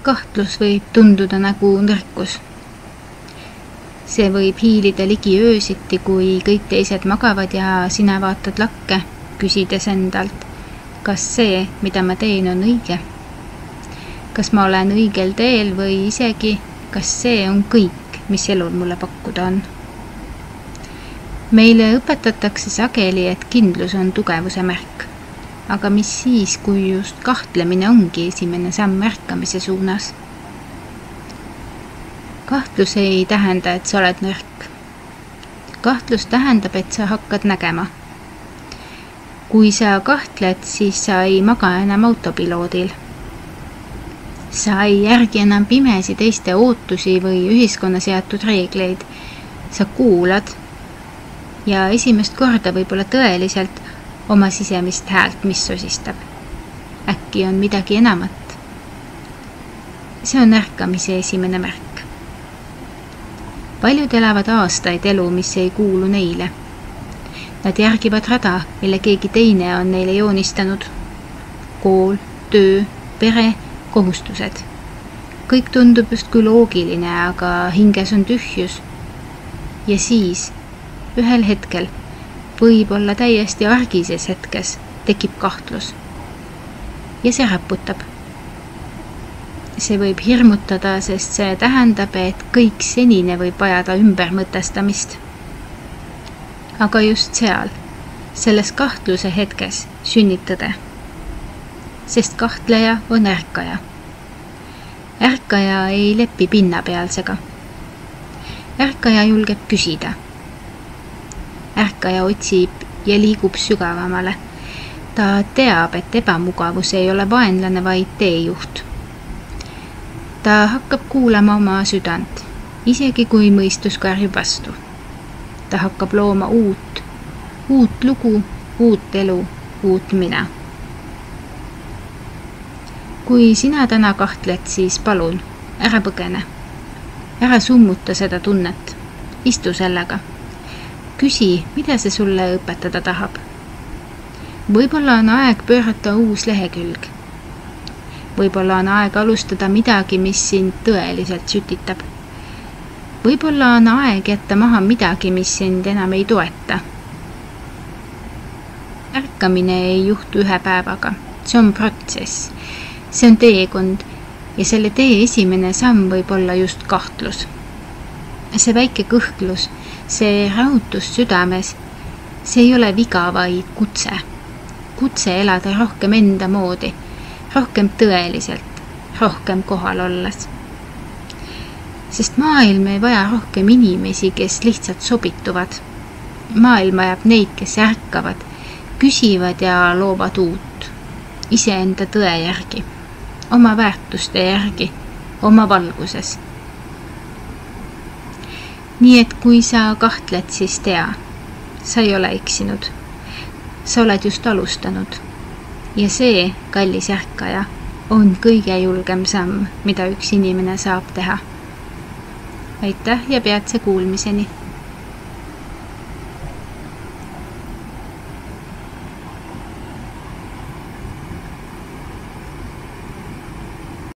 Kahtlus võib tunduda nagu nõrkus. See võib hiilida ligi öösiti, kui kõik teised magavad ja sina vaatad lakke, küsides endalt, kas see, mida ma teen, on õige? Kas ma olen õigel teel või isegi, kas see on kõik, mis elul mulle pakkuda on? Meile õpetatakse sageli, et kindlus on tugevuse märk. Aga mis siis, kui just kahtlemine ongi esimene samm ärkamise suunas? Kahtlus ei tähenda, et sa oled nõrk. Kahtlus tähendab, et sa hakkad nägema. Kui sa kahtled, siis sa ei maga enam autopiloodil. Sa ei järgi enam pimesi teiste ootusi või ühiskonna seatud reegleid. Sa kuulad ja esimest korda võib-olla tõeliselt oma sisemist häält, mis sosistab. Äkki on midagi enamat. See on ärkamise esimene märk. Paljud elavad aastaid elu, mis ei kuulu neile. Nad järgivad rada, mille keegi teine on neile joonistanud. Kool, töö, pere, kohustused. Kõik tundub just kui loogiline, aga hinges on tühjus. Ja siis, ühel hetkel, võib-olla täiesti argises hetkes, tekib kahtlus. Ja see raputab. See võib hirmutada, sest see tähendab, et kõik senine võib vajada ümbermõtestamist. Aga just seal, selles kahtluse hetkes sünnib tõde. Sest kahtleja on ärkaja. Ärkaja ei lepi pinnapealsega. Ärkaja julgeb küsida. Ärkaja otsib ja liigub sügavamale. Ta teab, et ebamugavus ei ole vaenlane, vaid teejuht. Ta hakkab kuulama oma südant, isegi kui mõistus karjub vastu. Ta hakkab looma uut lugu, uut elu, uut mina. Kui sina täna kahtled, siis palun, ära põgene. Ära summuta seda tunnet. Istu sellega. Küsi, mida see sulle õpetada tahab. Võib-olla on aeg pöörata uus lehekülg. Võib-olla on aeg alustada midagi, mis sind tõeliselt sütitab. Võib-olla on aeg jätta maha midagi, mis sind enam ei toeta. Ärkamine ei juhtu ühe päevaga. See on protsess. See on teekond ja selle tee esimene samm võib olla just kahtlus. See väike kõhklus, see rahutus südames, see ei ole viga, vaid kutse. Kutse elada rohkem enda moodi. Rohkem tõeliselt, rohkem kohal olles. Sest maailm ei vaja rohkem inimesi, kes lihtsalt sobituvad. Maailm vajab neid, kes ärkavad, küsivad ja loovad uut. Iseenda tõe järgi, oma väärtuste järgi, oma valguses. Nii et kui sa kahtled, siis tea, sa ei ole eksinud. Sa oled just alustanud. Ja see, kallis ärkaja, on kõige julgem samm, mida üks inimene saab teha. Aitäh ja peatse kuulmiseni!